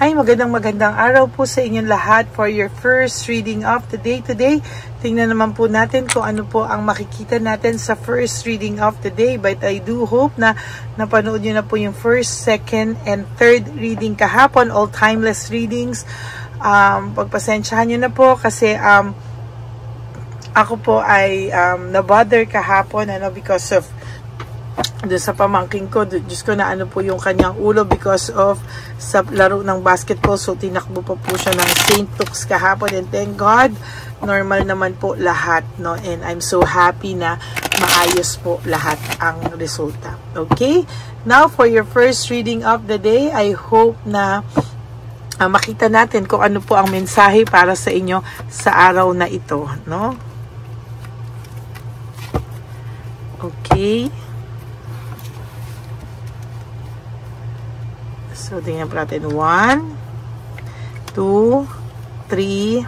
Hi, magandang araw po sa inyong lahat for your first reading of the day today. Tingnan naman po natin kung ano po ang makikita natin sa first reading of the day. But I do hope na napanood nyo na po yung first, second, and third reading kahapon, all timeless readings. Pagpasensyahan nyo na po kasi ako po ay na-bother kahapon because of doon sa pamangking ko, Diyos ko na ano po yung kanyang ulo because of sa laro ng basketball. So tinakbo pa po siya ng St. Luke's kahapon, and thank God normal naman po lahat, no? And I'm so happy na maayos po lahat ang resulta. Okay, now for your first reading of the day, I hope na makita natin kung ano po ang mensahe para sa inyo sa araw na ito, no? Okay. So, tingnan po natin. 1, 2, 3,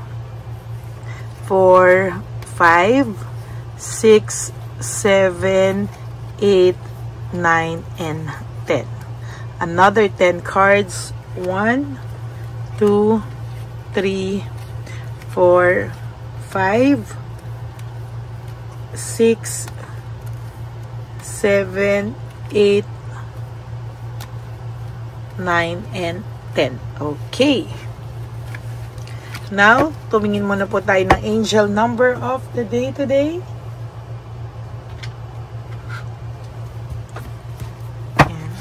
4, 5, 6, 7, 8, 9, and 10. Another 10 cards. 1, 2, 3, 4, 5, 6, 7, 8, 9, and 10. Okay. Now, tumingin muna po tayo ng angel number of the day today. Ayan.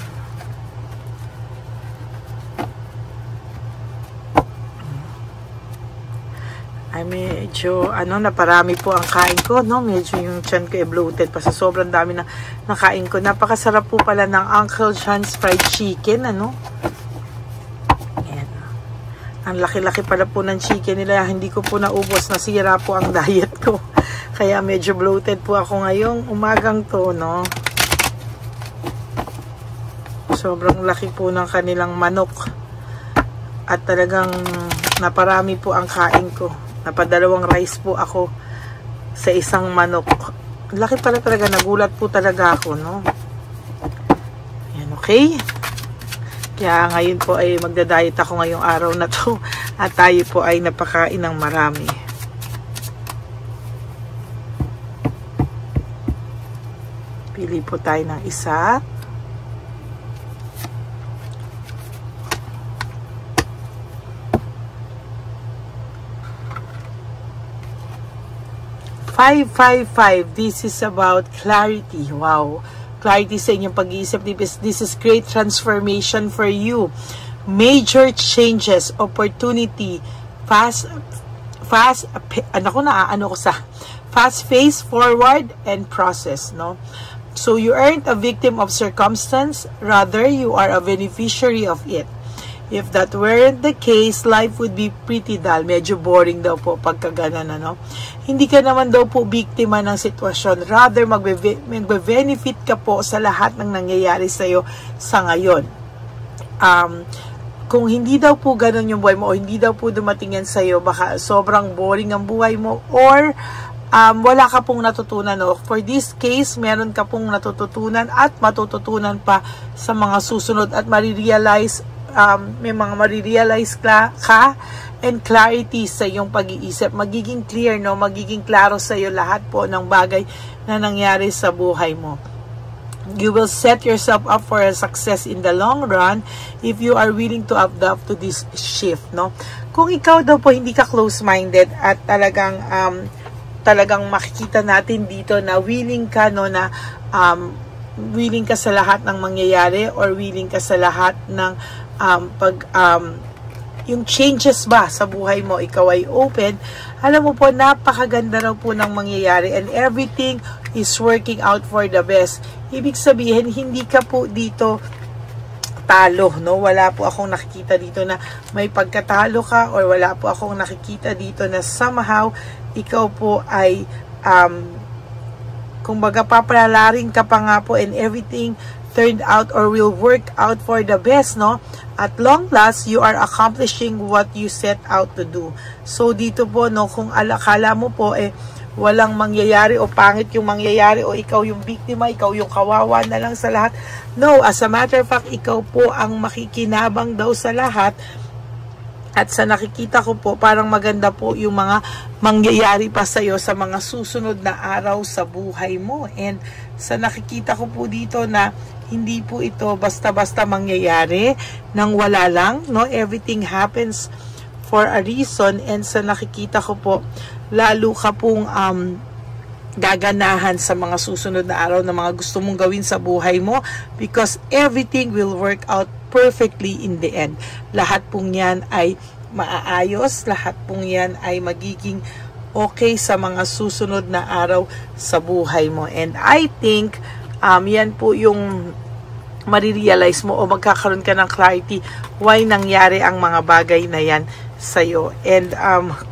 Ay, medyo, naparami po ang kain ko, no? Medyo yung tiyan ko bloated pa sa sobrang dami na nakain ko. Napakasarap po pala ng Uncle John's fried chicken, Ayan. Ang laki-laki pala po ng chicken nila. Hindi ko po naubos. Nasira po ang diet ko. Kaya medyo bloated po ako ngayong umagang to, no? Sobrang laki po ng kanilang manok. At talagang naparami po ang kain ko. Napadalawang rice po ako sa isang manok. Laki pala talaga. Nagulat po talaga ako, no? Ayan, okay? Kaya ngayon po ay magda-diet ako ngayong araw na to. At tayo po ay napakain ng marami. Pili po tayo ng isa. Five, 5. This is about clarity. Wow. Clarity sa inyong pag-iisip. This is great transformation for you. Major changes, opportunity, fast face forward and process, no? So you aren't a victim of circumstance, rather you are a beneficiary of it. If that weren't the case, life would be pretty dull. Medyo boring daw po pagka ganun, Hindi ka naman daw po biktima ng sitwasyon. Rather, magbe-benefit ka po sa lahat ng nangyayari sa'yo sa ngayon. Kung hindi daw po ganun yung buhay mo, o hindi daw po dumating yan sa'yo, baka sobrang boring ang buhay mo, or wala ka pong natutunan. No? For this case, meron ka pong natututunan at matututunan pa sa mga susunod at marirealize may mga marirealize ka and clarity sa iyong pag-iisip. Magiging clear, no? Magiging klaro sa iyo lahat po ng bagay na nangyari sa buhay mo. You will set yourself up for a success in the long run if you are willing to adapt to this shift, no? Kung ikaw daw po hindi ka close-minded at talagang makikita natin dito na willing ka, no, na willing ka sa lahat ng mangyayari, or willing ka sa lahat ng yung changes ba sa buhay mo, ikaw ay open, alam mo po, napakaganda raw po ng mangyayari and everything is working out for the best. Ibig sabihin, hindi ka po dito talo, no? Wala po akong nakikita dito na may pagkatalo ka, or wala po akong nakikita dito na somehow ikaw po ay kumbaga papalalarin ka pa nga po, and everything turned out or will work out for the best, no? At long last, you are accomplishing what you set out to do. So, dito po, no, kung akala mo po, walang mangyayari o pangit yung mangyayari o ikaw yung biktima, ikaw yung kawawa na lang sa lahat. No, as a matter of fact, ikaw po ang makikinabang daw sa lahat At sa nakikita ko po, parang maganda po yung mga mangyayari pa sa'yo sa mga susunod na araw sa buhay mo. And sa nakikita ko po dito na hindi po ito basta-basta mangyayari nang wala lang, no? Everything happens for a reason. And sa nakikita ko po, lalo ka pong gaganahan sa mga susunod na araw na mga gusto mong gawin sa buhay mo, because everything will work out perfectly in the end. Lahat pong yan ay maaayos, lahat pong yan ay magiging okay sa mga susunod na araw sa buhay mo. And I think yan po yung marirealize mo o magkakaroon ka ng clarity why nangyari ang mga bagay na yan sa'yo. And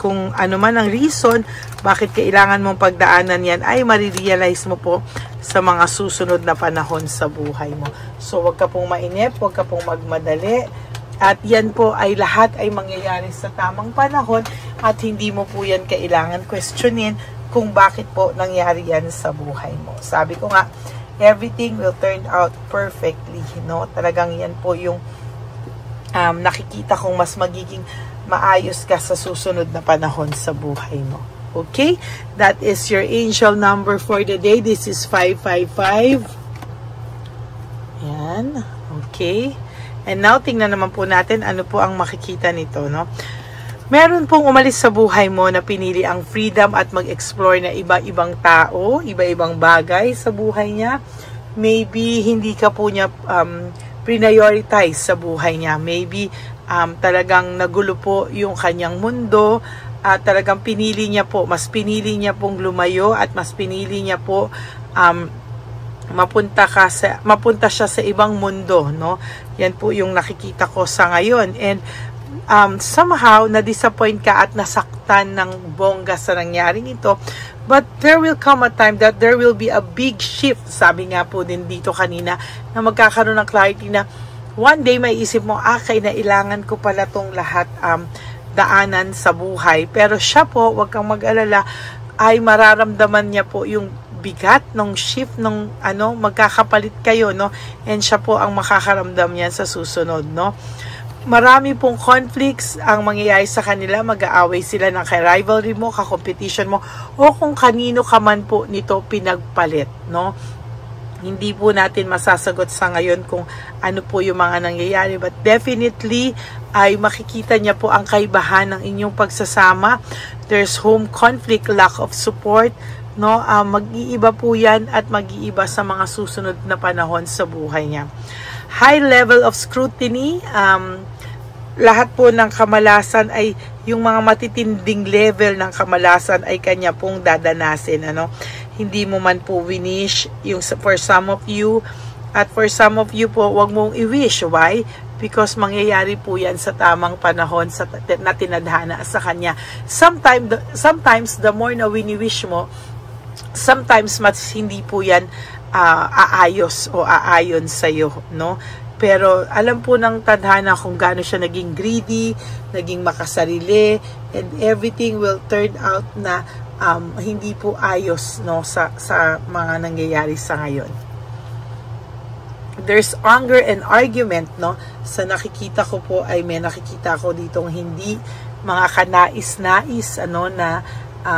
kung ano man ang reason bakit kailangan mong pagdaanan yan, ay marirealize mo po sa mga susunod na panahon sa buhay mo. So wag ka pong mainip, wag ka pong magmadali, at yan po ay lahat ay mangyayari sa tamang panahon, at hindi mo po yan kailangan questionin kung bakit po nangyari yan sa buhay mo. Sabi ko nga, everything will turn out perfectly, no? Talagang yan po yung nakikita kong mas magiging maayos ka sa susunod na panahon sa buhay mo. Okay? That is your angel number for the day. This is 555. Yan. Okay. And now, tingnan naman po natin ano po ang makikita nito, no? Meron pong umalis sa buhay mo na pinili ang freedom at mag-explore na iba-ibang tao, iba-ibang bagay sa buhay niya. Maybe hindi ka po niya prioritize sa buhay niya. Maybe talagang nagulo po yung kanyang mundo, at talagang pinili niya po, mas pinili niya pong lumayo, at mas pinili niya po mapunta siya sa ibang mundo, no? Yan po yung nakikita ko sa ngayon. And somehow na-disappoint ka at nasaktan ng bongga sa nangyaring ito. But there will come a time that there will be a big shift. Sabi nga po din dito kanina na magkakaroon ng clarity na one day may isip mo, kailangan ko pala tong lahat daanan sa buhay. Pero siya po, wag kang mag-alala, ay mararamdaman niya po yung bigat ng shift ng magkakapalit kayo, no? And siya po ang makakaramdam niyan sa susunod, no? Marami pong conflicts ang mangyayari sa kanila. Mag-aaway sila ng rivalry mo, ka-competition mo, o kung kanino ka man po nito pinagpalit, no? Hindi po natin masasagot sa ngayon kung ano po yung mga nangyayari, but definitely ay makikita niya po ang kaibahan ng inyong pagsasama. There's home conflict, lack of support, no? Mag-iiba po yan at mag-iiba sa mga susunod na panahon sa buhay niya. High level of scrutiny, lahat po ng kamalasan ay yung mga matitinding level ng kamalasan ay kanya pong dadanasin, hindi mo man po winish yung for some of you, at for some of you po wag mong i-wish. Why? Because mangyayari po yan sa tamang panahon na tinadhana sa kanya. Sometimes the more na wini-wish mo, sometimes mas hindi po yan aayos o aayon sa'yo, no? Pero alam po ng tadhana kung gaano siya naging greedy, naging makasarili, and everything will turn out na hindi po ayos, no, sa mga nangyayari sa ngayon. There's anger and argument, no? Sa nakikita ko po ay may nakikita ko ditong hindi mga kanais-nais na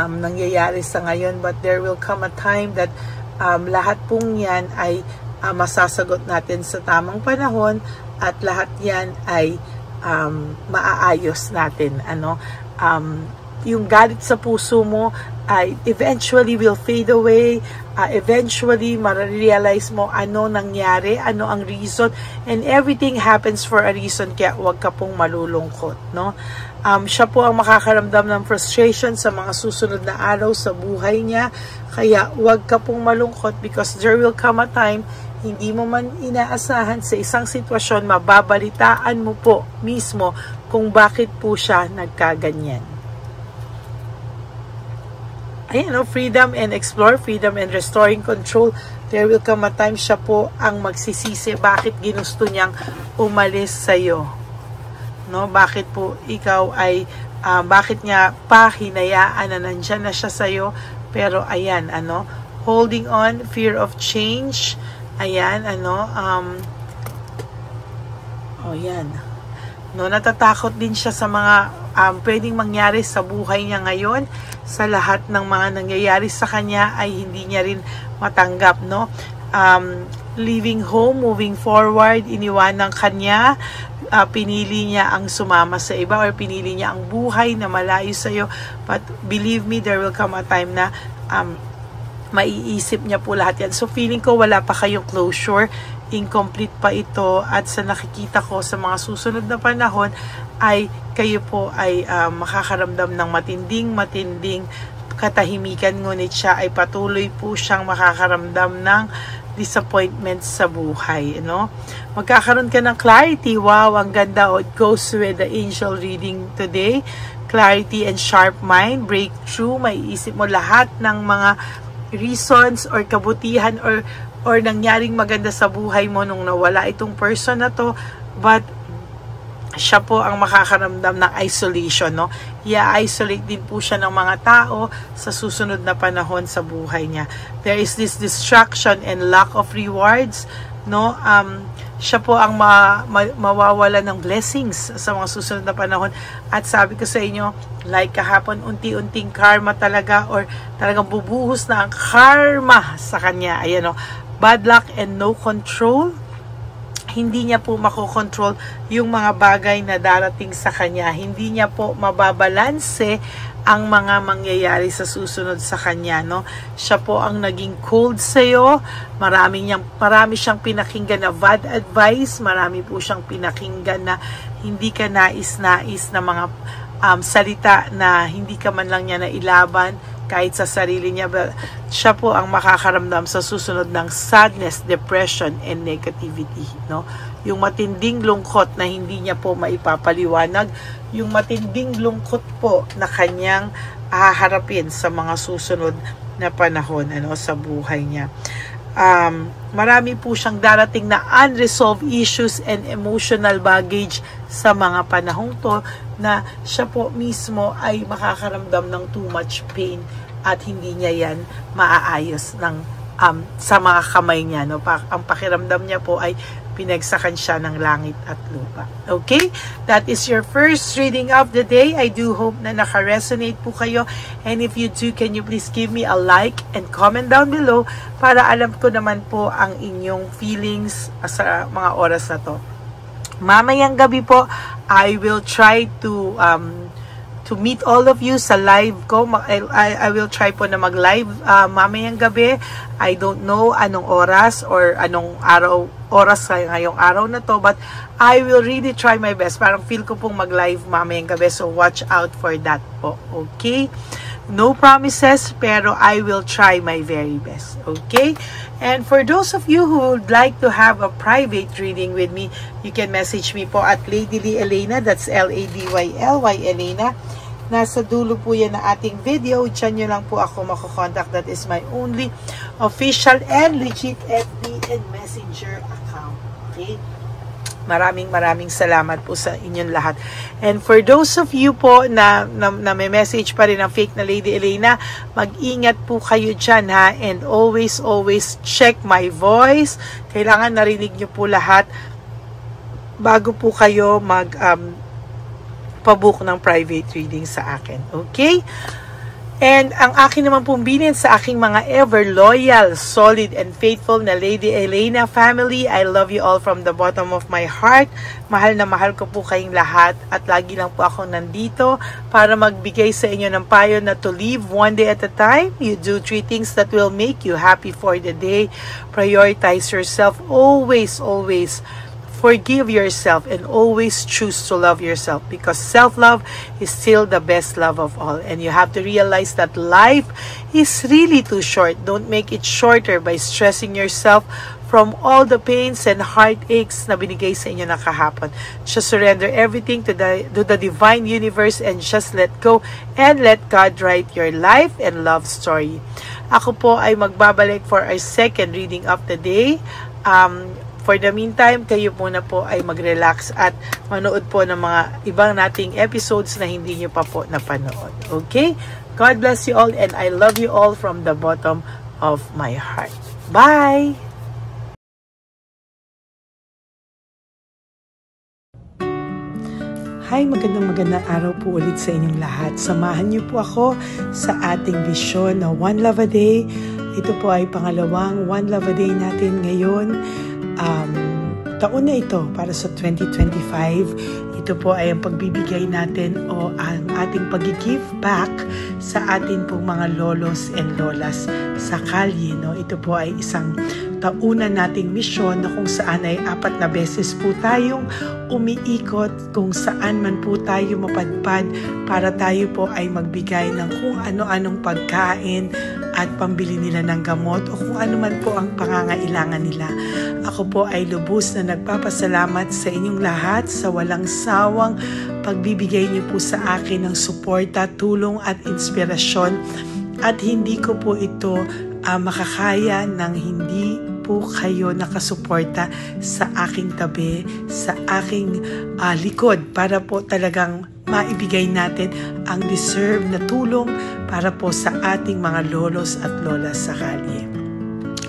nangyayari sa ngayon, but there will come a time that lahat pong yan ay masasagot natin sa tamang panahon, at lahat yan ay maaayos natin, yung galit sa puso mo ay eventually will fade away. Eventually marirealize mo ano nangyari, ano ang reason, and everything happens for a reason, kaya wag ka pong malulungkot, no? Siya po ang makakaramdam ng frustration sa mga susunod na araw sa buhay niya, kaya wag ka pong malungkot, because there will come a time hindi mo man inaasahan sa isang sitwasyon, mababalitaan mo po mismo kung bakit po siya nagkaganyan. Ayan, freedom and explore, freedom and restoring control. There will come a time siya po ang magsisisi bakit ginusto niyang umalis sa'yo. No? Bakit po ikaw ay, bakit niya pa hinayaan na nandyan na siya sa'yo. Pero ayan, holding on, fear of change. Ayan, yan. No, natatakot din siya sa mga pwedeng mangyari sa buhay niya ngayon. Sa lahat ng mga nangyayari sa kanya ay hindi niya rin matanggap, no? Leaving home, moving forward, iniwanan kanya, pinili niya ang sumama sa iba or pinili niya ang buhay na malayo sa iyo. But believe me, there will come a time na maiisip niya po lahat yan. So feeling ko wala pa kayong closure, incomplete pa ito, at sa nakikita ko sa mga susunod na panahon ay kayo po ay makakaramdam ng matinding katahimikan, ngunit siya ay patuloy po siyang makakaramdam ng disappointment sa buhay, no? Magkakaroon ka ng clarity. Wow, ang ganda. It goes with the angel reading today. Clarity and sharp mind, breakthrough. May isip mo lahat ng mga reasons or kabutihan or nangyaring maganda sa buhay mo nung nawala itong person na to, but siya po ang makakaramdam ng isolation, no? I-isolate din po siya ng mga tao sa susunod na panahon sa buhay niya. There is this distraction and lack of rewards, no? Siya po ang mawawala ng blessings sa mga susunod na panahon. At sabi ko sa inyo, like kahapon, unti-unting karma talaga, or talagang bubuhos na ang karma sa kanya. Ayan, no? Bad luck and no control. Hindi niya po makokontrol yung mga bagay na darating sa kanya. Hindi niya po mababalanse ang mga mangyayari sa susunod sa kanya, no? Siya po ang naging cold sa'yo. Marami siyang pinakinggan na bad advice. Marami po siyang pinakinggan na hindi ka nais-nais na mga salita na hindi ka man lang niya nailaban kahit sa sarili niya. Siya po ang makakaramdam sa susunod ng sadness, depression, and negativity, no? Yung matinding lungkot na hindi niya po maipapaliwanag, yung matinding lungkot po na kanyang haharapin sa mga susunod na panahon, ano, sa buhay niya. Marami po siyang darating na unresolved issues and emotional baggage sa mga panahong to, na siya po mismo ay makakaramdam ng too much pain at hindi niya yan maaayos ng sa mga kamay niya, no? Ang pakiramdam niya po ay pinagsakan siya ng langit at lupa. Okay? That is your first reading of the day. I do hope na naka-resonate po kayo. And if you do, can you please give me a like and comment down below para alam ko naman po ang inyong feelings sa mga oras na to. Mamayang gabi po, I will try to meet all of you sa live ko. I will try po na mag-live mamayang gabi. I don't know anong oras or anong oras ngayong araw na to, but I will really try my best. Parang feel ko pong mag-live mamayang gabi, so watch out for that po. Okay? No promises, pero I will try my very best. Okay? And for those of you who would like to have a private reading with me, you can message me po at Lady Lee Elena. That's LADYLY Elena. Nasa dulo po yan na ating video. Diyan nyo lang po ako makokontak. That is my only official and legit FB and Messenger account. Okay? Maraming salamat po sa inyong lahat. And for those of you po na may message pa rin ng fake na Lady Elena, mag-ingat po kayo dyan, ha? And always check my voice. Kailangan narinig nyo po lahat bago po kayo pabook ng private reading sa akin. Okay? And ang akin naman pong bilin sa aking mga ever loyal, solid, and faithful na Lady Elena family, I love you all from the bottom of my heart. Mahal na mahal ko po kayong lahat at lagi lang po ako nandito para magbigay sa inyo ng payo na to live one day at a time. You do 3 things that will make you happy for the day. Prioritize yourself. Always forgive yourself and always choose to love yourself, because self-love is still the best love of all. And you have to realize that life is really too short. Don't make it shorter by stressing yourself from all the pains and heartaches na binigay sa inyo na kahapon. Just surrender everything to the divine universe and just let go and let God write your life and love story. Ako po ay magbabalik for our second reading of the day. For the meantime, kayo muna po ay mag-relax at manood po ng mga ibang nating episodes na hindi nyo pa po napanood. Okay? God bless you all and I love you all from the bottom of my heart. Bye! Hi, magandang araw po ulit sa inyong lahat. Samahan niyo po ako sa ating vision na One Love a Day. Ito po ay pangalawang One Love a Day natin ngayon. Taon na ito para sa 2025. Ito po ay ang pagbibigay natin o ang ating pag-give back sa atin pong mga lolos and lolas sa kalye. No? Ito po ay isang taunan nating misyon na kung saan ay 4 na beses po tayong umiikot kung saan man po tayo mapadpad para tayo po ay magbigay ng kung ano-anong pagkain at pambili nila ng gamot o kung ano man po ang pangangailangan nila. Ako po ay lubos na nagpapasalamat sa inyong lahat sa walang sawang pagbibigay niyo po sa akin ng suporta, tulong at inspirasyon, at hindi ko po ito makakaya ng hindi po kayo nakasuporta sa aking tabi, sa aking likod para po talagang maibigay natin ang deserve na tulong para po sa ating mga lolos at lolas sa kalye.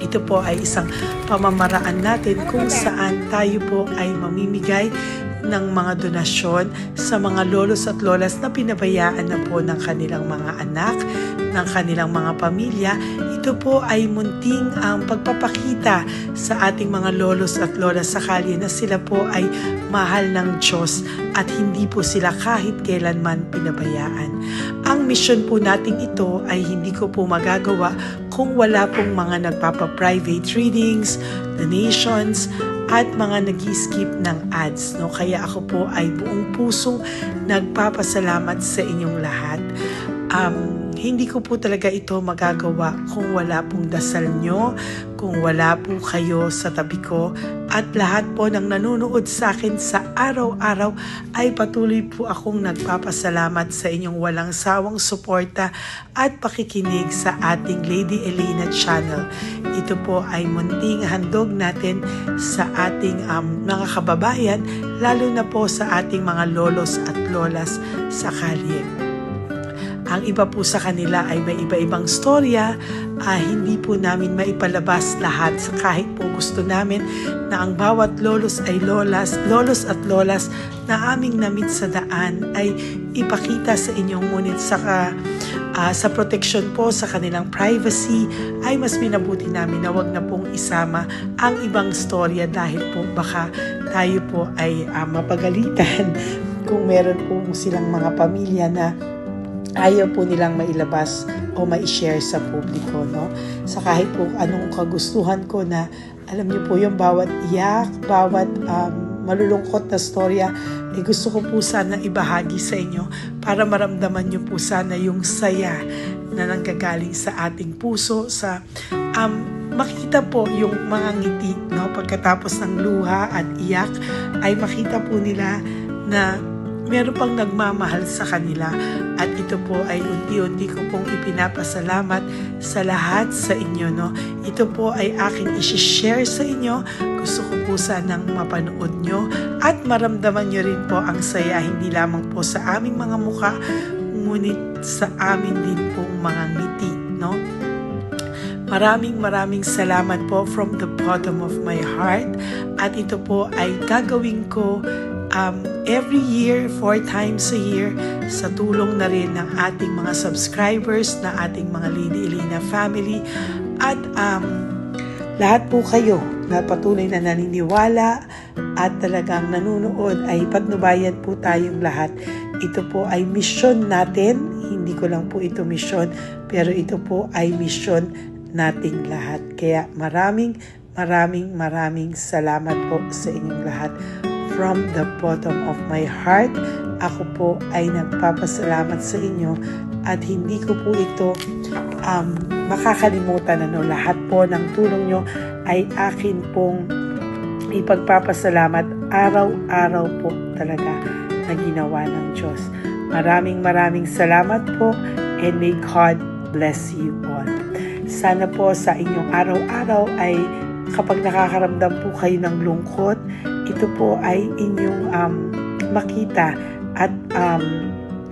Ito po ay isang pamamaraan natin kung saan tayo po ay mamimigay ng mga donasyon sa mga lolos at lolas na pinabayaan na po ng kanilang mga anak, ng kanilang mga pamilya. Ito po ay munting ang pagpapakita sa ating mga lolos at lolas sa kalye na sila po ay mahal ng Diyos at hindi po sila kahit kailanman pinabayaan. Ang mission po nating ito ay hindi ko po magagawa kung wala pong mga nagpapa-private readings, donations, at mga nag-skip ng ads. No? Kaya ako po ay buong pusong nagpapasalamat sa inyong lahat. Hindi ko po talaga ito magagawa kung wala pong dasal nyo, kung wala po kayo sa tabi ko, at lahat po ng nanonood sa akin sa araw-araw ay patuloy po akong nagpapasalamat sa inyong walang sawang suporta at pakikinig sa ating Lady Elena channel. Ito po ay munting handog natin sa ating mga kababayan, lalo na po sa ating mga lolos at lolas sa kalye. Ang iba po sa kanila ay may iba-ibang storya, hindi po namin maipalabas lahat kahit po gusto namin na ang bawat lolos at lolas na aming namit sa daan ay ipakita sa inyong, ngunit sa protection po sa kanilang privacy ay mas minabuti namin na wag na pong isama ang ibang storya dahil po baka tayo po ay mapagalitan kung meron po silang mga pamilya na ayaw po nilang mailabas o ma-share sa publiko, no? Sa kahit po anong kagustuhan ko na, alam niyo po yung bawat iyak, bawat malulungkot na storya, gusto ko po sana ibahagi sa inyo para maramdaman niyo po sana yung saya na nanggagaling sa ating puso, sa makita po yung mga ngiti, no? Pagkatapos ng luha at iyak ay makita po nila na meron pang nagmamahal sa kanila, at ito po ay unti-unti ko pong ipinapasalamat sa lahat sa inyo, no? Ito po ay aking isi-share sa inyo. Gusto ko po sanang mapanood nyo at maramdaman nyo rin po ang saya, hindi lamang po sa aming mga muka, ngunit sa amin din pong mga ngiti, no? Maraming salamat po from the bottom of my heart, at ito po ay gagawin ko every year, 4 times a year, sa tulong na rin ng ating mga subscribers, na ating mga Lady Elena family, at lahat po kayo na patuloy na naniniwala at talagang nanonood, ay patnubayan po tayong lahat. Ito po ay mission natin, hindi ko lang po ito mission, pero ito po ay mission nating lahat. Kaya maraming salamat po sa inyong lahat. From the bottom of my heart, ako po ay nagpapasalamat sa inyo, at hindi ko po ito makakalimutan. Lahat po ng tulong nyo ay akin pong ipagpapasalamat araw-araw po talaga na ginawa ng Diyos. Maraming salamat po, and may God bless you all. Sana po sa inyong araw-araw ay kapag nakakaramdam po kayo ng lungkot, ito po ay inyong makita at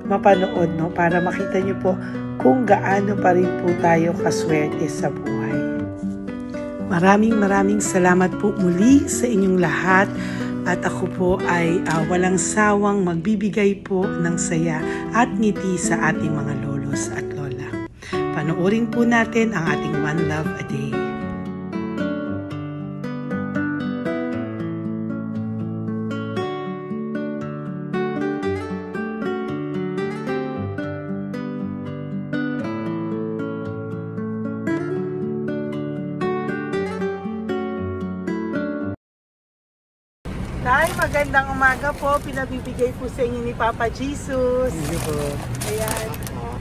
mapanood, no? Para makita nyo po kung gaano pa rin po tayo kaswerte sa buhay. Maraming salamat po muli sa inyong lahat. At ako po ay walang sawang magbibigay po ng saya at ngiti sa ating mga lolos at lola. Panoorin po natin ang ating One Love a Day. Nay, magandang umaga po. Pinabibigay po sa inyo ni Papa Jesus. Hindi po. Ayan.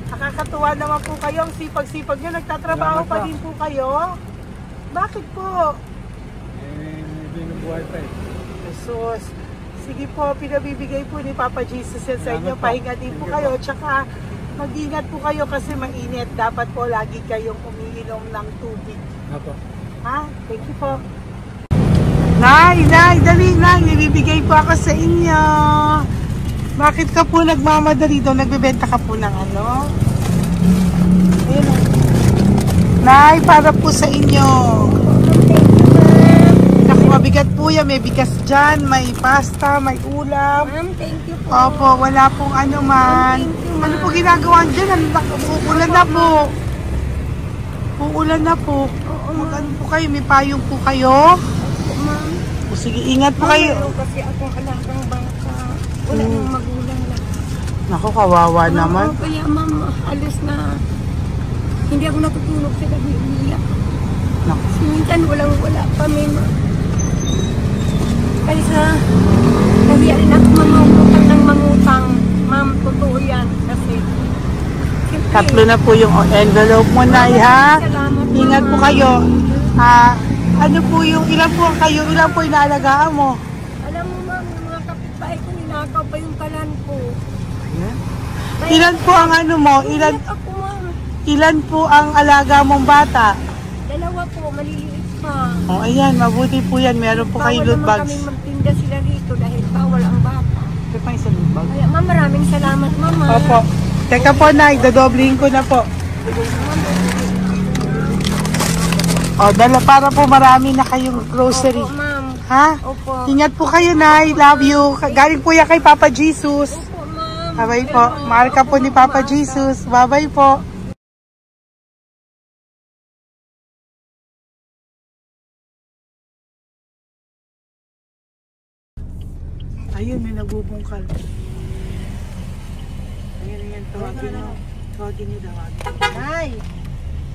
Nakakatuwa naman po kayo. Ang sipag-sipag nyo. Nagtatrabaho pa din po kayo. Bakit po? Binubuhay pa eh. Jesus. Sige po, pinabibigay po ni Papa Jesus yan sa inyo. Pahinga din po kayo. Tsaka mag-ingat po kayo kasi mainit. Dapat po lagi kayong umiinom ng tubig. Apo. Ha? Thank you po. Nay, dali na. Nibibigay po ako sa inyo. Bakit ka po nagmamadali daw? Nagbebenta ka po ng ano? Ayun. Nay, para po sa inyo. Naku, mabigat po yan. May bigas dyan, may pasta, may ulam. Ma'am, thank you po. Opo, wala pong ano man. Ano po ginagawa dyan? Uulan na po. Uulan na po. Mag-ano po kayo? May payong po kayo? Ma'am. O sige, ingat po kayo. Meron kasi akong alagang bata. Wala nang magulang na. Naku, kawawa naman. Oo, kaya ma'am, halos na hindi ako natutulog sa gabi. Umiyak. Naku. Minsan wala kami. Kaysa nahiya rin ako mangutang ng mangutang. Ma'am, totoo yan. Kasi siyempre, Tatlo na po yung envelope mo, Nay, ha? salamat, Ingat po ma'am. kayo. Ano po yung, ilan po kayo, ilan po inaalagaan mo? Alam mo ma'am, yung mga kapitbahay ko, ninakaw pa yung kalan ko. Ilan po ang ano mo? Umiyak ako ma'am. Ilan po ang alaga mong bata? Dalawa po, maliliit pa. O, ayan, mabuti po yan. Meron po kayo loot Bawal naman bags. kaming magtinda sila rito dahil bawal ang bata. Ito pa yung sa loot bag. Kaya ma'am, maraming salamat mama. Opo. Teka po, Nay, dodoblihin ko na po. O, dala para po marami na kayong grocery. Opo ma'am. Ha? Opo. Ingat po kayo, Nay. Love you. Galing po yan kay Papa Jesus. Opo ma'am. Bye-bye po. Mahal ka po ni Papa Jesus. Bye-bye po. Ayun, may nagbubungkal. Ayan. Tawagin niyo. Tawagin niyo daw. Nay!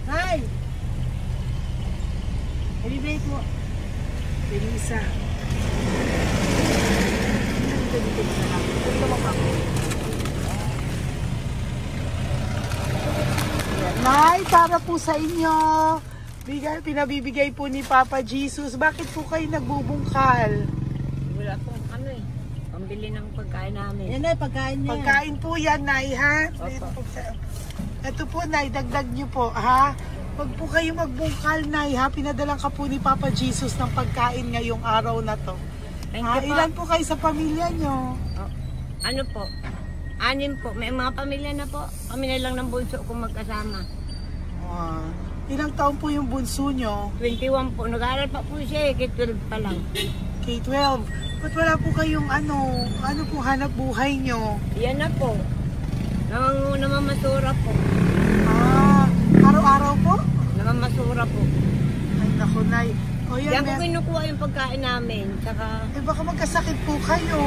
Nay! Ibibigay po. Pwede isa. Dito na lang. Dito mo pa. Nay, para po sa inyo. Pinabibigay po ni Papa Jesus. Bakit po kayo nagbubungkal? Wala pong ano eh. Pambili ng pagkain namin. Yan na, pagkain niya. Pagkain po yan, Nay, ha? Ito po, Nay, dagdag niyo po, ha? Huwag po kayo magbungkal, Nay, ha? Pinadalang ka po ni Papa Jesus ng pagkain ngayong araw na to. Thank Ha? you po. Ilan po kayo sa pamilya nyo? Oh, ano po? 6 po. May mga pamilya na po. Kami na lang ng bunso kung magkasama. Ilang taon po yung bunso nyo? 21 po. Nag-aaral pa po siya eh. K-12 pa lang. K-12. Ba't wala po kayong ano po hanap buhay nyo? Yan na po. Namamasura po. Araw-araw po? Namamasura po. Ay, naku, Nay. O yan, Diyan ko kinukuha yung pagkain namin. Saka, baka magkasakit po kayo.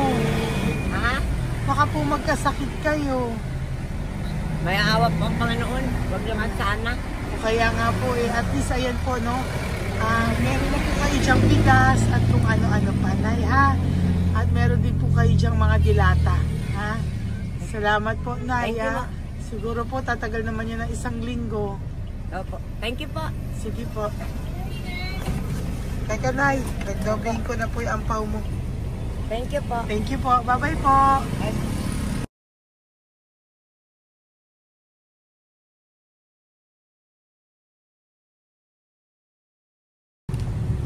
ha? Baka po magkasakit kayo. May awa po ang Panginoon. Huwag lang at sana. O kaya nga po, at least ayan po, no? Meron na po kayo dyang bigas at kung ano-ano pa, Nay, ha? At meron din po kayo dyang mga dilata, ha? Salamat po, Nay, Thank you, ha? Siguro po, tatagal naman yun ng 1 linggo. Opo. Thank you po. Sige po. Teka, Nay, nagdobling ko na po yung ampaw mo. Thank you po. Thank you po. Bye-bye po.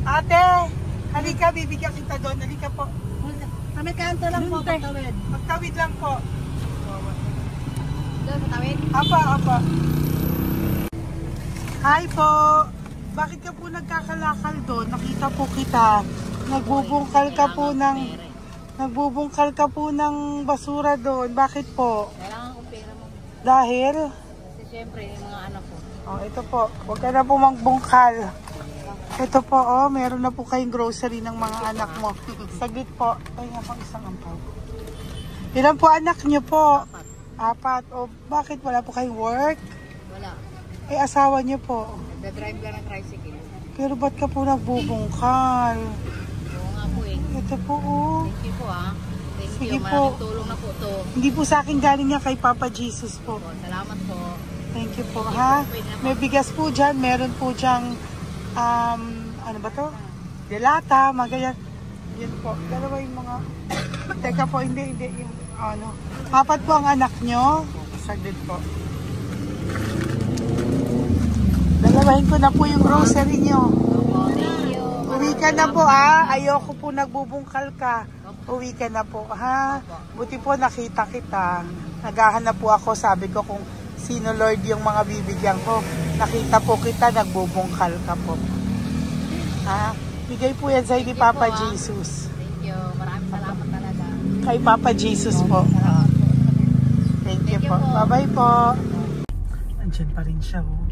Ate, halika, bibigyan kita doon. Halika po. Kami kanto lang po, patawid. Magtawid lang po. Doon, patawid. Apa. Hi po. Bakit ka po nagkakalakal doon? Nakita po kita. Nagbubungkal ka po ng basura doon. Bakit po? Kailangan ko pera mo. Dahil? Kasi syempre, yung mga anak ko. Oh, ito po. Huwag ka na po magbungkal. Ito po, oh. Meron na po kayong grocery ng mga anak mo. Saglit po. Ay, nga pang isang ampaw. Ilan po anak nyo po? 4. O, bakit wala po kayong work? Wala. Eh, asawa nyo po. Nagdadrive lang ng tricycle. Pero ba't ka po nagbubungkal? Oo nga po eh. Ito po, oh. Thank you po ah. Thank Sige you. po. Maraming tulong na po to. Hindi po sa akin galing niya kay Papa Jesus po. Salamat po. Thank you po, ha? May bigas po dyan. Meron po dyang, ano ba to? Delata, magayan. Yan po. Dalawa yung mga... Teka po, hindi. Yung, ano. 4 po ang anak nyo. Saglit po. Dalawahin ko na po yung grocery nyo. Uwi ka na po, ha? Ayoko po nagbubungkal ka. Uwi ka na po, ha? Buti po nakita kita. Naghahanap po ako. Sabi ko kung sino Lord yung mga bibigyan ko. Nakita po kita, nagbubungkal ka po. Ha? Bigay po yan sa'yo ni Papa Jesus. Thank you. Maraming salamat talaga. Kay Papa Jesus po. Thank you po. Bye-bye po. Andyan pa rin siya, oh.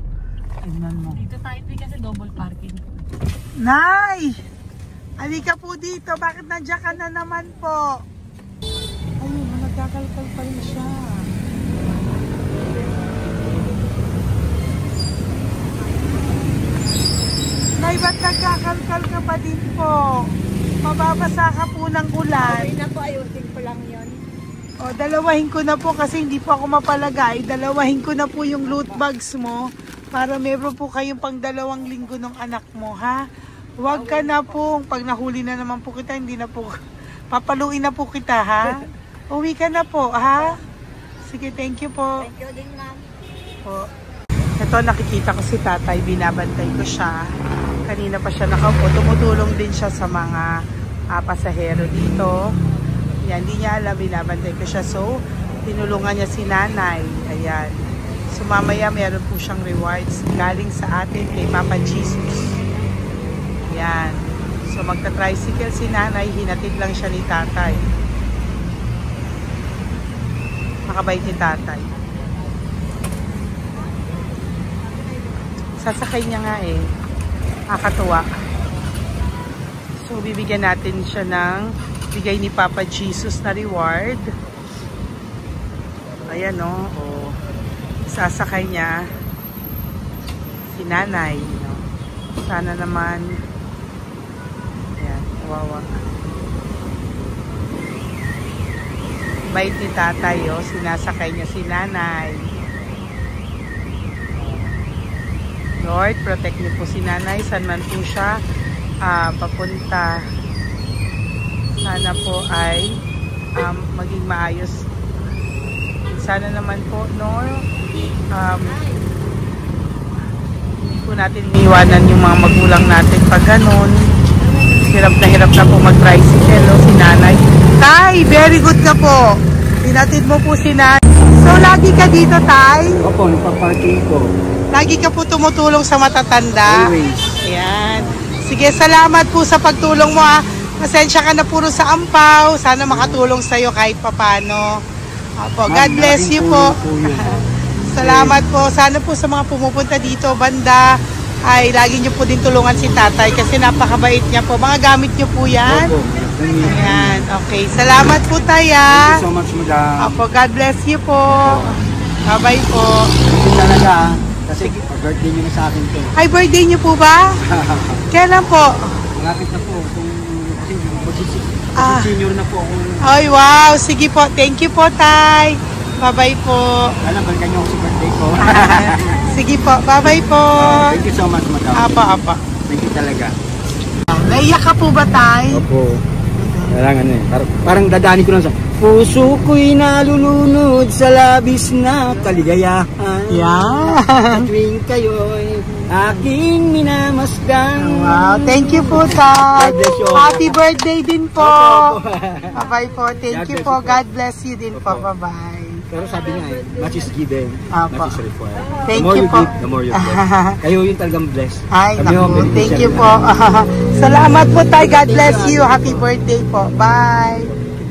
Tingnan mo. Dito tayo kasi double parking. Nay! Halika po dito. Bakit nandiyan ka na naman po? Ayun, nagkakalkal pa rin siya. Nay, ba't nagkakalkal ka pa din po? Mababasa ka po ng ulan. Ay na po, ayusin ko lang yun. O, dalawahin ko na po kasi hindi po ako mapalagay. Dalawahin ko na po yung loot bags mo para meron po kayong pang 2 linggo ng anak mo, ha? Huwag ka na po. Pag nahuli na naman po kita, hindi na po. Papaluin na po kita, ha? Uwi ka na po, ha? Sige, thank you po. Thank you din, ma'am. Po. Ito, nakikita ko si tatay. Binabantay ko siya. Kanina pa siya nakaupo. Tumutulong din siya sa mga pasahero dito. Yan, hindi niya alam. Binabantay ko siya. So, tinulungan niya si nanay. Ayan. So, mamaya meron po siyang rewards galing sa atin kay Papa Jesus. Yan. So, magta-tricycle si nanay. Hinatid lang siya ni tatay. Makabait ni tatay. Sasakay niya nga eh. Nakakatuwa. So, bibigyan natin siya ng bigay ni Papa Jesus na reward. Ayan, no? O, sasakay niya si nanay. No? Sana naman ayan, wawa. Bait ni tatay, oh. Sinasakay niya si nanay. Lord, protect niyo po si nanay. Saan man po siya papunta. Sana po ay maging maayos. Sana naman po, no? Hindi po natin iiwanan yung mga magulang natin pag ganun. Hirap na po mag-tricycle, no? Si nanay. Tay, very good ka po. Pinatid mo po si nanay. So, lagi ka dito, Tay? Opo, nagpa-parking ko. Lagi ka po tumutulong sa matatanda. Always. Ayan. Sige, salamat po sa pagtulong mo, ha. Pasensya ka na puro sa ampaw. Sana makatulong sa'yo kahit papano. Opo, God bless you po. Salamat po. Sana po sa mga pumupunta dito, banda, ay lagi nyo po din tulungan si tatay kasi napakabait niya po. Mga gamit nyo po yan. Opo. Ayan, okay. Salamat po, Taya. Thank you so much, madam. Opo, God bless you po. Bye-bye po. Talaga, kasi birthday nyo na sa akin to. Ay, birthday nyo po ba? Kailan po? Malapit na po. Kasi senior na po ako. Ay, wow. Sige po. Thank you po, Tay. Bye-bye po. Alam, balikan nyo ako sa birthday ko. Sige po. Bye-bye po. Thank you so much, madam. Apa. Thank you talaga. Naiyak ka po ba, Tay? Opo. Parang ano eh. Parang dadaanin ko lang sa puso ko'y nalulunod sa labis na kaligayahan. Yan. Tuwing kayo'y aking minamasdan. Wow. Thank you po, Tay. God bless you. Happy birthday din po. Opo. Bye-bye po. Thank you po. God bless you din po. Bye-bye. Pero sabi nga much is given, Apo. much is required. Thank The more you you po. give, the more you get. Kayo yung talagang blessed. Ay, Kami yung naku. Thank beneficiary you lang. po. Salamat po tayo. God bless you. Happy birthday po. Bye.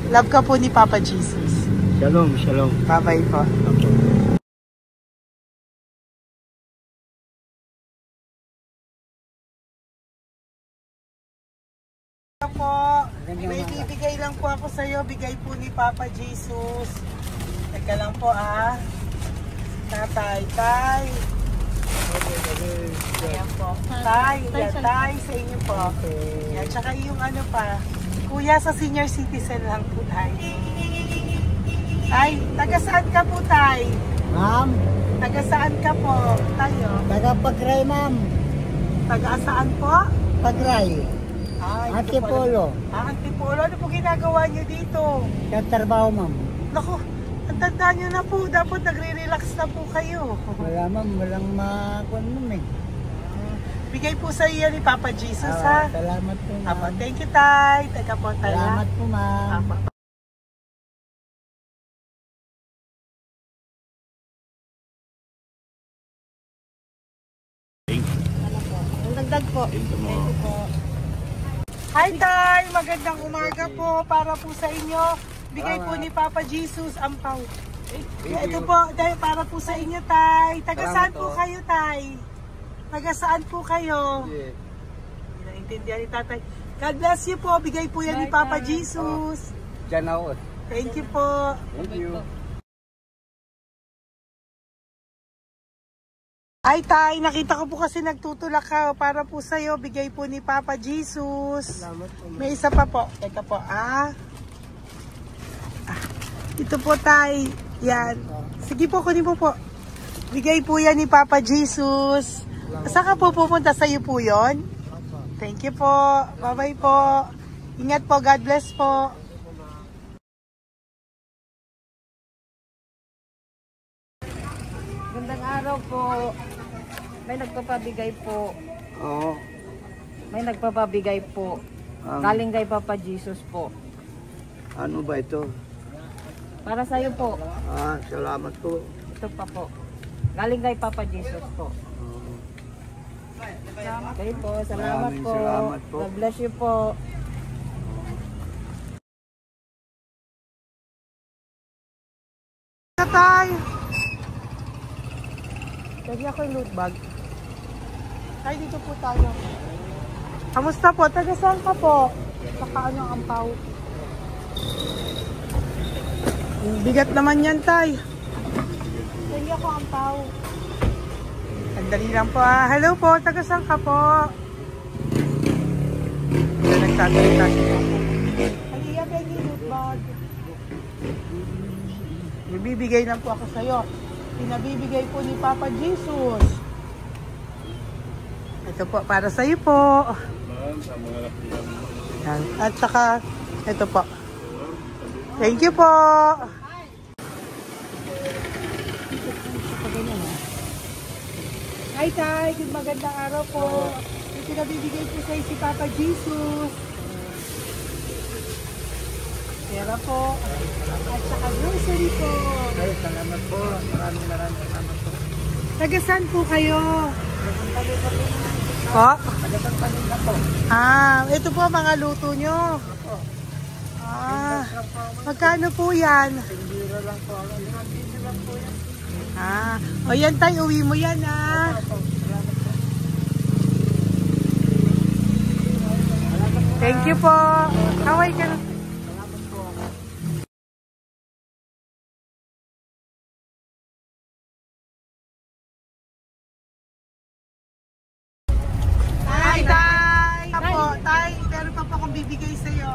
Love ka po ni Papa Jesus. Shalom, shalom. Bye-bye po. Po, may bibigay lang po ako sa iyo, bigay po ni Papa Jesus. Teka lang po Tatay, tay. Ayan po. Tay, tay sa inyo po. Yan, tsaka yung ano pa, kuya sa senior citizen lang po tay. Tay, taga saan ka po tay? Ma'am, Taga saan ka po tayo? taga Pagray, ma'am. Taga saan po? Pagray. Ay, Antipolo. Antipolo, ano po ginagawa niyo dito? Katrabaho, ma'am. Naku, ang tanda nyo na po. Dapat nagre-relax na po kayo. Wala, ma'am. Walang makuan, ma'am eh. Bigay po sa iyo ni Papa Jesus, ha? Salamat po, ma'am. Apo, thank you, tay. Teka po, tay. Salamat po, ma'am. Apo. Ang dagdag po. Thank you po. Hi, tay. Magandang umaga po para po sa inyo. Bigay po ni Papa Jesus ang pau. Ito po, tay, para po sa inyo, tay. Taga saan po kayo, tay? Taga saan po kayo? Hindi naintindihan ni tatay. God bless you po. Bigay po yan ni Papa Jesus. Diyan ako. Thank you po. Thank you. Ay, tay, nakita ko po kasi nagtutulak ka para po sa'yo. Bigay po ni Papa Jesus. May isa pa po. Teka po, ito po, tay. Yan. Sige po, kunin po po. Bigay po yan ni Papa Jesus. Saan ka po pupunta? Sa'yo po yun? Thank you po. Bye-bye po. Ingat po. God bless po. Gandang araw po. May nagpapabigay po. Oo. May nagpapabigay po. Galing kay Papa Jesus po. Ano ba ito? Para sa iyo po. Salamat po. Ito pa po. Galing kay Papa Jesus po. Okay po. Salamat Maraming po. salamat po. God bless you po. Tatay! Lagi ako yung loot bag. Ay, dito po tayo. Kamusta po? Taga saan ka po? Saka ano ang ampaw? Bigat naman yan, tay. Lagi ako ang ampaw. Sandali lang po, Hello po, taga saan ka po? Nagsasalita siya. Halika, Benny, loot bag. Bibigay lang po ako sa'yo. Pinabibigay po ni Papa Jesus. Ito po, para sa'yo po. Yan. At saka, ito po. Thank you po. Hi, tay. Good magandang araw po. Yung pinabibigay po sa'yo si Papa Jesus. Pera po. At saka grocery po. Ay, salamat po. Maraming salamat po. Taga saan po kayo? Po? Ito po mga luto nyo. Magkano po yan? O yan tayo, uwi mo yan Thank you po. Kaway ka na. Tay, meron pa po akong bibigay sa'yo.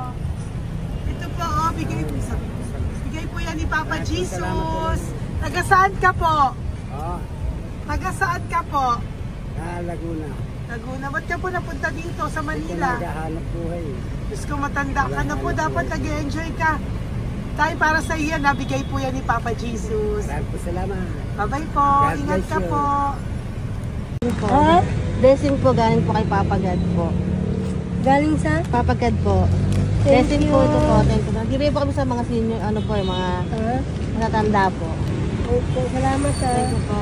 Ito po, bigay po yan ni Papa Jesus. Taga saan ka po? Taga saan ka po? Laguna. Laguna. Ba't ka po napunta dito sa Manila? Naghahanap buhay. Diyos ko, matanda ka na po. Dapat nag-enjoy ka. Tay, para sa iyo, nabigay po yan ni Papa Jesus. Maraming po salamat. Bye-bye po. God Ingat bless ka you. po. Blessing po galing po kay Papa God po. Galing sa? Papa God po. Thank Blessing you. po ito po. Thank you. Nagbibigay po kami sa mga senior, ano po, yung mga matatanda po. Opo, salamat sa... Thank you po.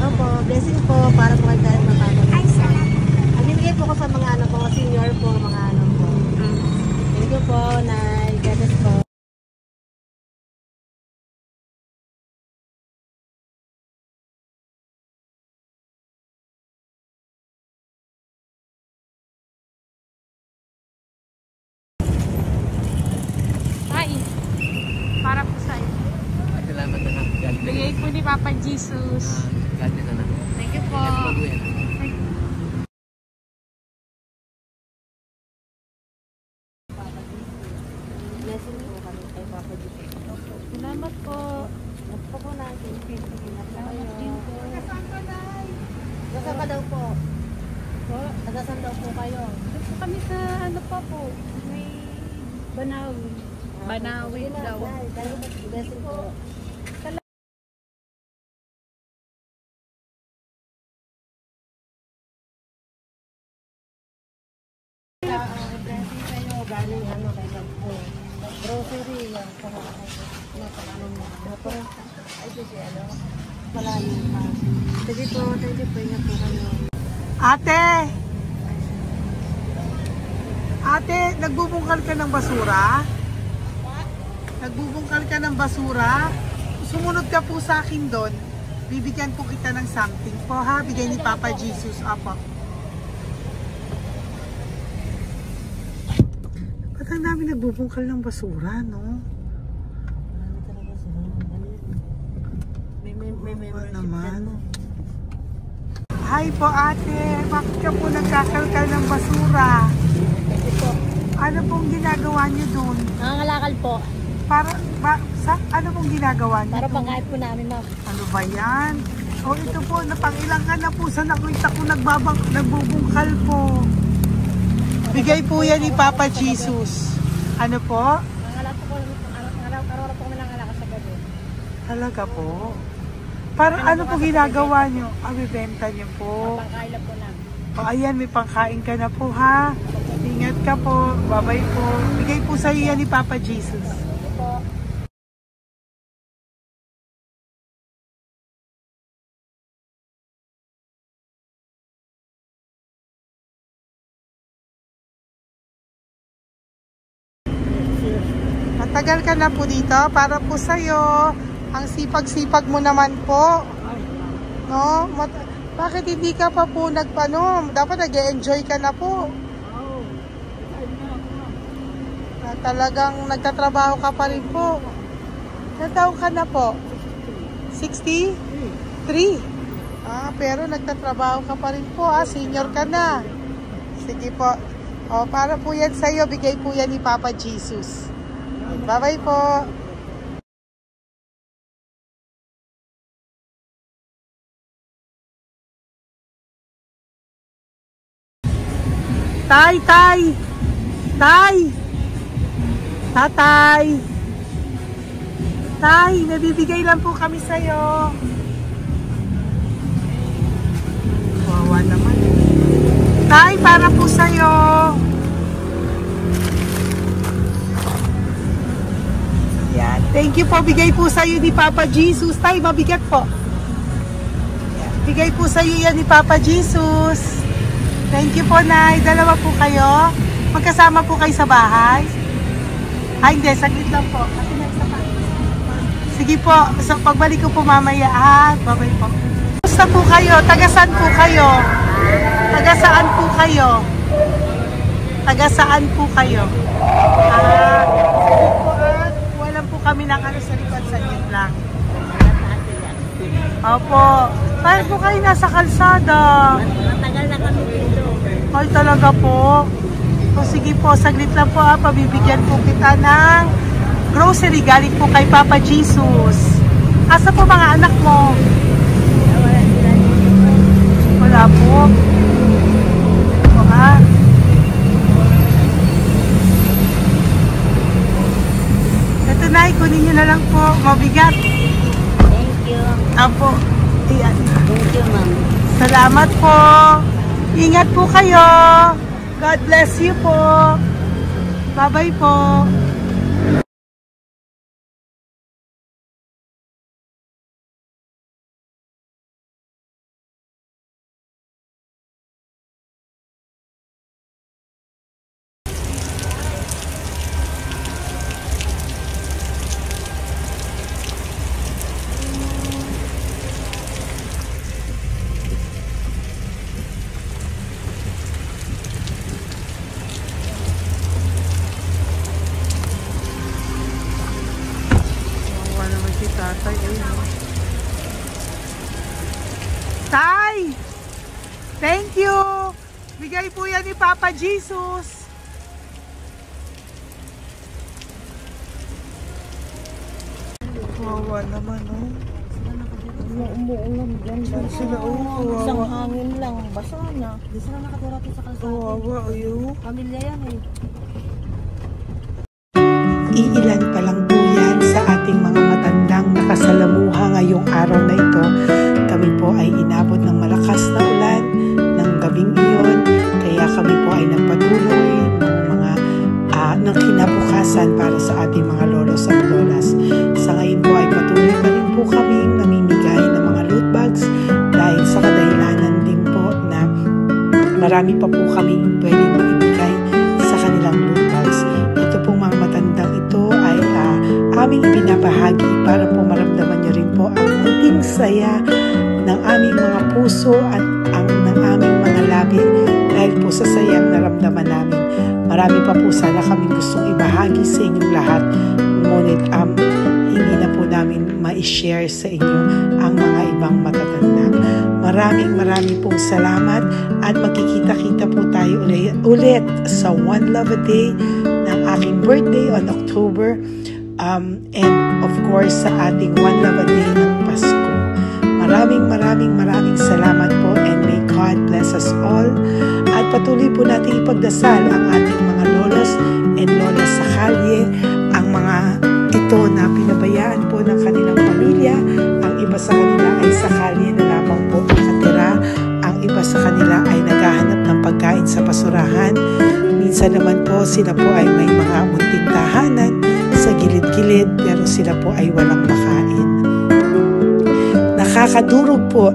Opo, blessing po para po kayo dahil mapapagod. Nagbibigay po ko sa mga ano po, senior po, mga ano po. Thank you po, Nay. God bless po. Ay, para po sa'yo. Salamat na. Bigay po ni Papa Jesus. God bless na. Thank you po. Blessing po kami kay Papa Jesus. Salamat po. Opo po natin. Salamat din po. Nasaan ka daw po? Tagasan daw po kayo. Doon po kami sa ano pa po. May Banawi. Banawi daw. Blessing po. Blessing kayo. Galing ano kay Pagpo. Grocery. Yung pang-ano mo. Ay, kasi ano. Malalim pa. Sige po. Thank you po. Ingat po kayo. Ate! Ate, nagbubungkal ka ng basura? Nagbubungkal ka ng basura? Sumunod ka po sa akin doon. Bibigyan po kita ng something po ha. Bigay ni Papa Jesus. Apo. Ba't ang dami nagbubungkal ng basura, no? May membership naman. din mo. Hi po ate. Bakit ka po nagkakalkal ng basura? Kasi po, Ano pong ginagawa niyo doon? nangangalakal po. Ano pong ginagawa niyo Para doon? pangkain po namin, ma'am. Ano ba yan? O ito po, napangilang ka na po sa nakita ko nagbubungkal po. Bigay po yan ni Papa Jesus. Ano po? Nangangalak po araw-araw po kami nangangalakal sa gabi. Talaga po? Para ano po ginagawa niyo? Bibenta niyo po. Pangkain lang po namin. O ayan, may pangkain ka na po ha. Ingat ka po. Bye-bye po. Bigay po sa iyo yan ni Papa Jesus. Ito po. Matagal ka na po dito. Para po sa'yo. Ang sipag-sipag mo naman po. No? Bakit hindi ka pa po nagpano? Dapat nag-e-enjoy ka na po. Na talagang nagtatrabaho ka pa rin po. Ilang taon ka na po? 63? Pero nagtatrabaho ka pa rin po. Senior ka na. Sige po. O, para po yan sa'yo. Bigay po yan ni Papa Jesus. Bye-bye po. Tay! Tatay! Tay, nabibigay lang po kami sa'yo. Wawa naman. Tay, para po sa'yo. Yan. Thank you po. Bigay po sa'yo ni Papa Jesus. Tay, mabigat po. Yan. Bigay po sa'yo yan ni Papa Jesus. Thank you po, Nay. Dalawa po kayo. Magkasama po kayo sa bahay. Ay, hindi. Saglit lang po. Sige po. Sa pagbalik ko po mamaya. Bye-bye po. Gusto po kayo? Tagasaan po kayo? Tagasaan po kayo? Tagasaan po kayo? Sige po walang po kami ng ano sa likod. Saglit lang. Opo. Paano po kayo nasa kalsada? Matagal na kami dito. Ay, talaga po. O sige po, saglit lang po pabibigyan po kita ng grocery galing po kay Papa Jesus. Asa po mga anak mo? Wala po. O ha? Ito na, kunin nyo na lang po. Mabigat. Thank you. Apo. Ayan. Thank you, ma'am. Salamat po. Ingat po kayo. God bless you po. Bye-bye po. Si tatay, Tay! Thank you! Bigay po yan ni Papa Jesus. Kawawa naman, oh. Umuulan dyan. Sila, oh, Isang kawawa. hangin lang. Basa na. Di sila nakatira dito sa kalsada. Kawawa, oh. Pamilya yan eh. Iilan pa lang po yan sa ating mga matandang nakasalamuha ngayong araw na ito. Kami po ay inabot ng malakas na ulan ng gabing iyon. Kaya kami po ay nagpatuloy ng kinabukasan para sa ating mga lolos at lolas. Sa ngayon po ay patuloy pa rin po kami namimigay ng mga loot bags dahil sa kadahilanan din po na marami pa po kami pwedeng maibigay sa kanilang loot bags. Ito pong mga matandang ito ay aming ibinabahagi para po maramdaman nyo rin po ang munting saya ng aming mga puso at ng aming mga labi dahil po sa sayang naramdaman namin. Marami pa po sana kaming gustong ibahagi sa inyong lahat, ngunit hindi na po namin ma-share sa inyo ang mga ibang matatanda. Maraming pong salamat at magkikita-kita po tayo ulit sa One Love a Day ng aking birthday on October and of course sa ating One Love a Day ng Pasko. Maraming salamat po and may God bless us all. At patuloy po natin ipagdasal ang ating mga lolos and lolas sa kalye, ang mga ito na pinabayaan po ng kanilang pamilya. Ang iba sa kanila ay sa kalye na lamang po nakatira. Ang iba sa kanila ay naghahanap ng pagkain sa basurahan. Minsan naman po sila po ay may mga munting tahanan sa gilid-gilid pero sila po ay walang makain. Nakakadurog po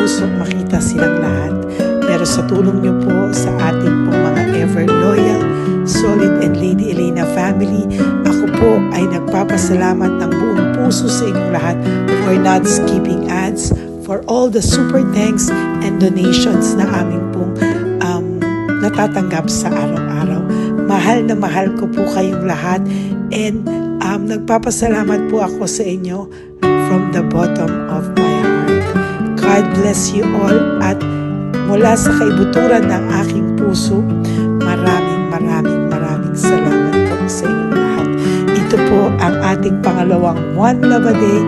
pusong makita silang lahat. Pero sa tulong niyo po sa ating pong mga ever loyal, solid and Lady Elena family, ako po ay nagpapasalamat ng buong puso sa inyong lahat for not skipping ads, for all the super thanks and donations na aming pong natatanggap sa araw-araw. Mahal na mahal ko po kayong lahat, and nagpapasalamat po ako sa inyo from the bottom of my heart. God bless you all, at mula sa kaibuturan ng aking puso, maraming salamat po sa inyong lahat. Ito po ang ating pangalawang One Love a Day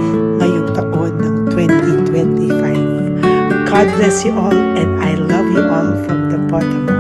ngayong taon ng 2025. God bless you all, and I love you all from the bottom of